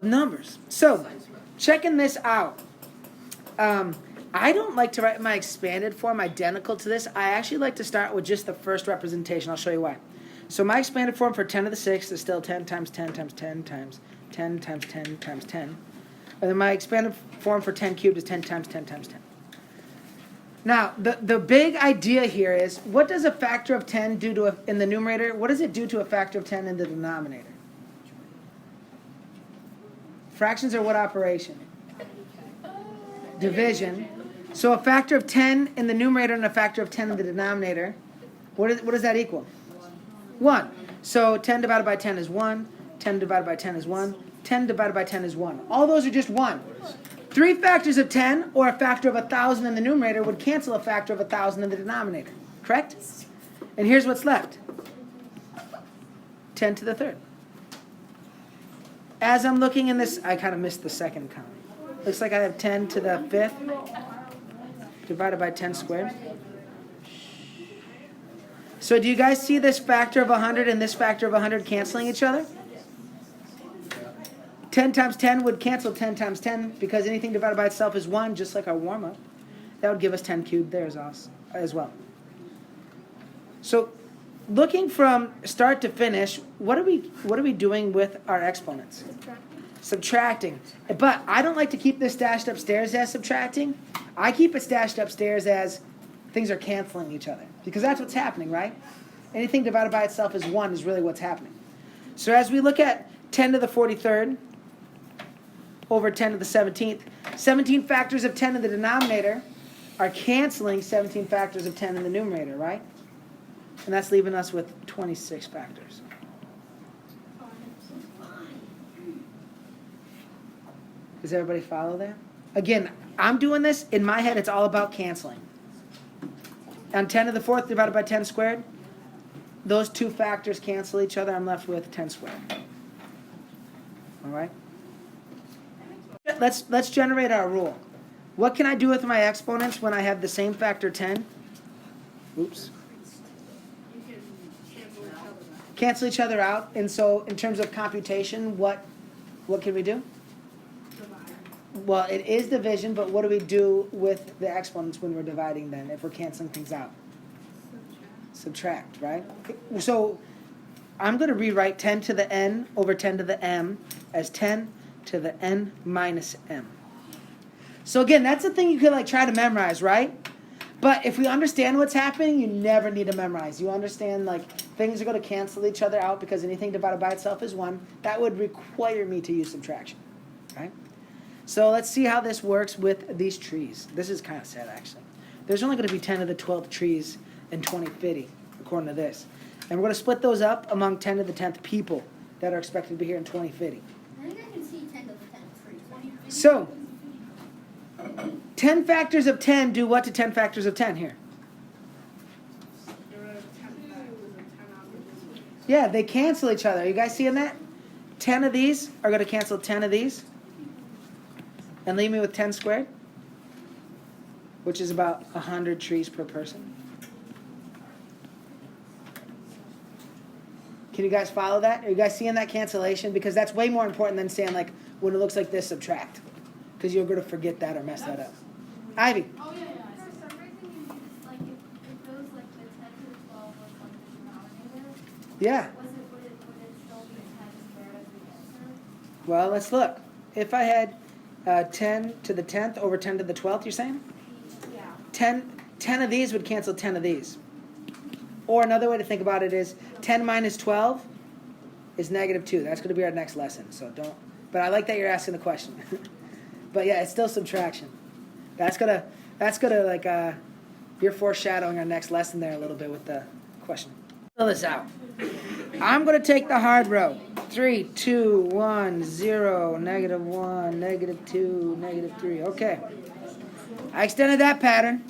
numbers. So, checking this out. I don't like to write my expanded form identical to this. I actually like to start with just the first representation. I'll show you why. So my expanded form for 10 to the 6th is still 10 times 10 times 10 times 10 times 10 times 10. And then my expanded form for 10 cubed is 10 times 10 times 10. Now, the big idea here is, what does a factor of 10 do to in the numerator? What does it do to a factor of 10 in the denominator? Fractions are what operation? Division. So a factor of 10 in the numerator and a factor of 10 in the denominator, what does that equal? 1. So 10 divided by 10 is 1. 10 divided by 10 is 1. 10 divided by 10 is 1. All those are just 1. 3 factors of 10, or a factor of 1,000 in the numerator, would cancel a factor of 1,000 in the denominator. Correct? And here's what's left. 10 to the 3rd. As I'm looking in this, I kind of missed the second column. Looks like I have 10 to the 5th divided by 10 squared. So do you guys see this factor of 100 and this factor of 100 canceling each other? 10 times 10 would cancel 10 times 10 because anything divided by itself is 1, just like our warm-up. That would give us 10 cubed there as well. So looking from start to finish, what are we doing with our exponents? Subtracting. But I don't like to keep this stashed upstairs as subtracting. I keep it stashed upstairs as things are canceling each other. Because that's what's happening, right? Anything divided by itself is 1 is really what's happening. So as we look at 10 to the 43rd over 10 to the 17th, 17 factors of 10 in the denominator are canceling 17 factors of 10 in the numerator, right? And that's leaving us with 26 factors. Does everybody follow there? Again, I'm doing this, in my head, it's all about canceling. On 10 to the 4th divided by 10 squared, those two factors cancel each other. I'm left with 10 squared. All right? Let's generate our rule. What can I do with my exponents when I have the same factor 10? Oops. Cancel each other out. And so in terms of computation, what can we do? Well, it is division, but what do we do with the exponents when we're dividing then, if we're canceling things out? Subtract, right? So I'm going to rewrite 10 to the n over 10 to the m as 10 to the n minus m. So again, that's the thing you could try to memorize, right? But if we understand what's happening, you never need to memorize. You understand things are going to cancel each other out because anything divided by itself is 1. That would require me to use subtraction, right? So let's see how this works with these trees. This is kind of sad, actually. There's only going to be 10 to the 12th trees in 2050, according to this. And we're going to split those up among 10 to the 10th people that are expected to be here in 2050. I think I can see 10 to the 10th tree. So, 10 factors of 10 do what to 10 factors of 10 here? Yeah, they cancel each other. Are you guys seeing that? 10 of these are going to cancel 10 of these. And leave me with 10 squared, which is about 100 trees per person. Can you guys follow that? Are you guys seeing that cancellation? Because that's way more important than saying when it looks like this, subtract. Because you're going to forget that or mess that up. Ivy. Oh, yeah. For some reason, if it was the 10 to the 12 was the denominator, Yeah. would it still be 10 squared as the answer? Well, let's look. If I had 10 to the 10th over 10 to the 12th, you're saying? Yeah. 10 of these would cancel 10 of these. Or another way to think about it is 10 minus 12 is negative 2. That's going to be our next lesson. So don't. But I like that you're asking the question. But yeah, it's still subtraction. That's gonna you're foreshadowing our next lesson there a little bit with the question. Fill this out. I'm going to take the hard road. 3, 2, 1, 0, negative 1, negative 2, negative 3. Okay. I extended that pattern.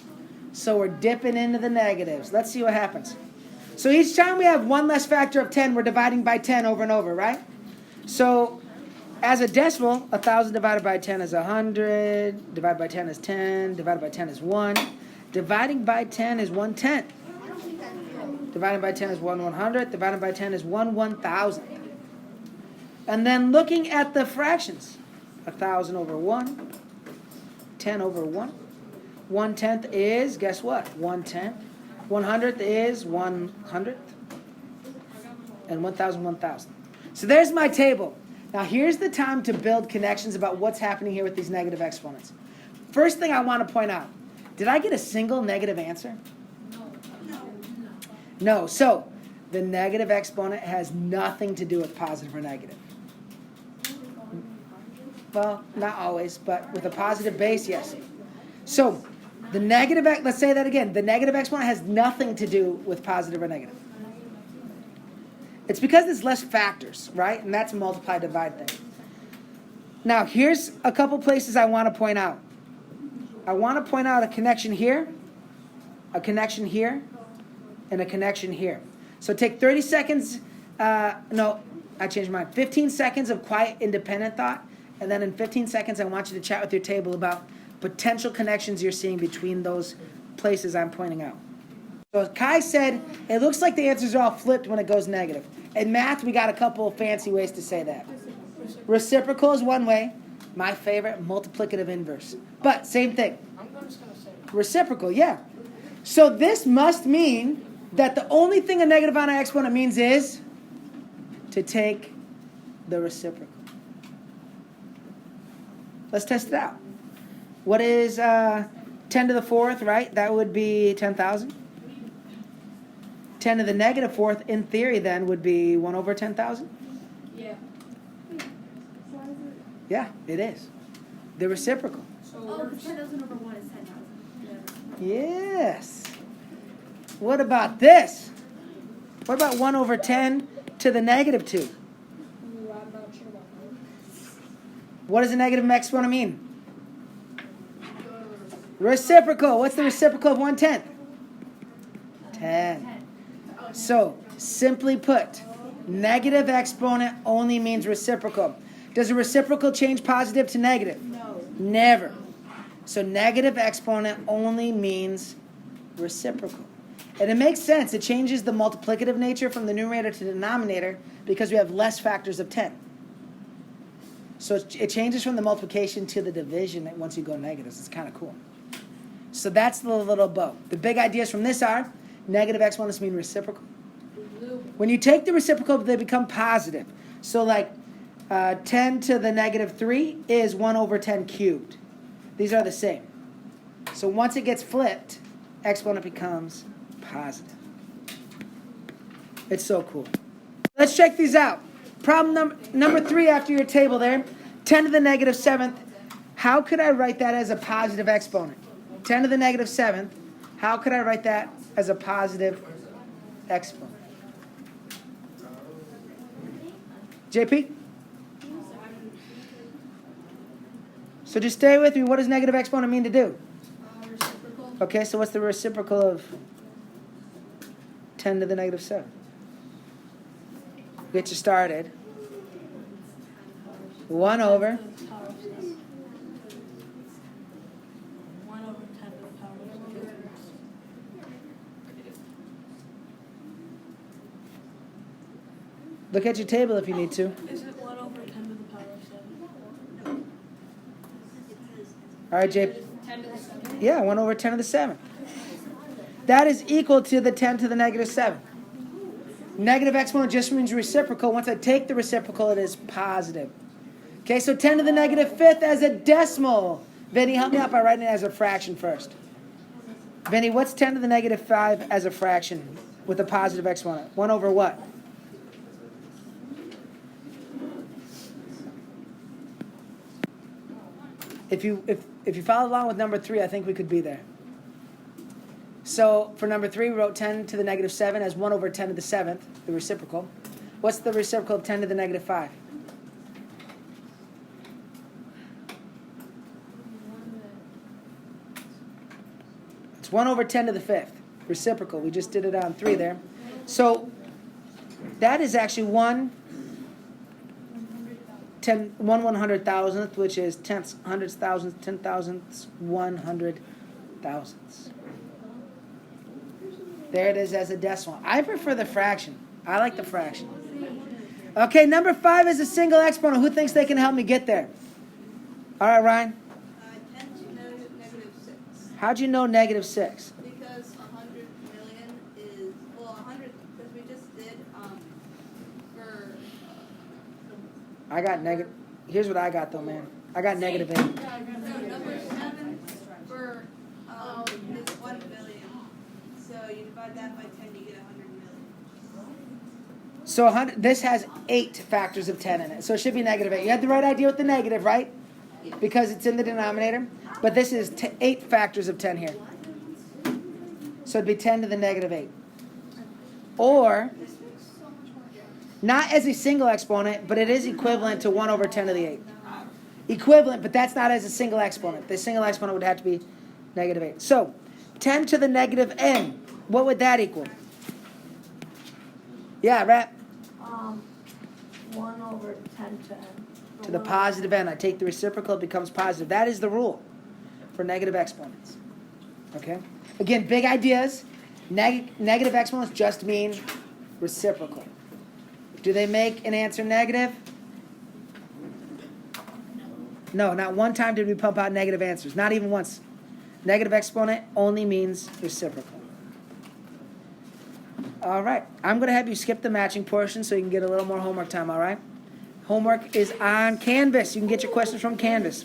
So we're dipping into the negatives. Let's see what happens. So each time we have one less factor of 10, we're dividing by 10 over and over, right? So as a decimal, 1,000 divided by 10 is 100. Divided by 10 is 10. Divided by 10 is 1. Dividing by 10 is 1/10. Divided by 10 is 1/100. Divided by 10 is 1/1000. And then looking at the fractions, 1,000 over 1, 10 over 1. 1/10 is, guess what? 1/10. 100th is 100th. And 1,000, 1,000. So there's my table. Now here's the time to build connections about what's happening here with these negative exponents. First thing I want to point out, did I get a single negative answer? No. So the negative exponent has nothing to do with positive or negative. Well, not always, but with a positive base, yes. So the negative, let's say that again. The negative exponent has nothing to do with positive or negative. It's because there's less factors, right? And that's a multiply divide thing. Now, here's a couple places I want to point out. I want to point out a connection here, a connection here, and a connection here. So take 30 seconds, no, I changed mine. 15 seconds of quiet, independent thought, and then in 15 seconds, I want you to chat with your table about potential connections you're seeing between those places I'm pointing out. So Kai said, it looks like the answers are all flipped when it goes negative. In math, we got a couple of fancy ways to say that. Reciprocal is one way. My favorite, multiplicative inverse. But same thing. I'm just going to say Reciprocal, yeah. So this must mean that the only thing a negative on an exponent means is to take the reciprocal. Let's test it out. What is 10 to the 4th, right? That would be 10,000. 10 to the negative 4th, in theory, then, would be 1 over 10,000. Yeah. Yeah, it is. The reciprocal. Oh, because 10,000 over 1 is 10,000. Yes. What about this? What about 1 over 10 to the negative 2? I'm not sure about that. What does a negative exponent mean? Reciprocal. What's the reciprocal of 1/10? 10. So, simply put, negative exponent only means reciprocal. Does a reciprocal change positive to negative? No. Never. So, negative exponent only means reciprocal. And it makes sense. It changes the multiplicative nature from the numerator to the denominator because we have less factors of 10. So, it changes from the multiplication to the division once you go negatives. It's kind of cool. So that's the little bow. The big ideas from this are negative exponents mean reciprocal. When you take the reciprocal, they become positive. So like 10 to the negative 3 is 1 over 10 cubed. These are the same. So once it gets flipped, exponent becomes positive. It's so cool. Let's check these out. Problem number 3 after your table there. 10 to the negative 7th. How could I write that as a positive exponent? 10 to the negative 7th. How could I write that as a positive exponent? JP? So just stay with me. What does negative exponent mean to do? Reciprocal. Okay, so what's the reciprocal of 10 to the negative 7? Get you started. 1 over. 1 over 10 to the power of 2. Look at your table if you need to. Is it 1 over 10 to the power of 7? All right, JP. 10 to the 7. Yeah, 1 over 10 to the 7th. That is equal to the 10 to the negative 7. Negative exponent just means reciprocal. Once I take the reciprocal, it is positive. Okay, so 10 to the negative 5th as a decimal. Vinny, help me out by writing it as a fraction first. Vinny, what's 10 to the negative 5 as a fraction with a positive exponent? 1 over what? If you follow along with number 3, I think we could be there. So for number 3, we wrote 10 to the negative 7 as 1 over 10 to the 7th, the reciprocal. What's the reciprocal of 10 to the negative 5? It's 1 over 10 to the 5th, reciprocal. We just did it on 3 there. So that is actually 1/100,000th, which is tenths, hundredths, thousandths, 10,000ths, 100,000ths. There it is as a decimal. I prefer the fraction. I like the fraction. Okay, number 5 is a single exponent. Who thinks they can help me get there? All right, Ryan. 10 to negative 6. How'd you know negative 6? Because 100 million is, well, 100, because we just did, for, I got negative. Here's what I got though, man. I got negative 8. no, number 7 for, is 1 billion. So you divide that by 10, you get 100 million. So 100. This has 8 factors of 10 in it. So it should be negative 8. You had the right idea with the negative, right? Because it's in the denominator. But this is 8 factors of 10 here. So it'd be 10 to the negative 8. Or, not as a single exponent, but it is equivalent to 1 over 10 to the 8. Equivalent, but that's not as a single exponent. The single exponent would have to be negative 8. So, 10 to the negative n. What would that equal? Yeah, Rap. 1 over 10 to n. To the positive n. I take the reciprocal, it becomes positive. That is the rule for negative exponents. Okay? Again, big ideas. Negative exponents just mean reciprocal. Do they make an answer negative? No, not one time did we pump out negative answers. Not even once. Negative exponent only means reciprocal. All right. I'm going to have you skip the matching portion so you can get a little more homework time, all right? Homework is on Canvas. You can get your questions from Canvas.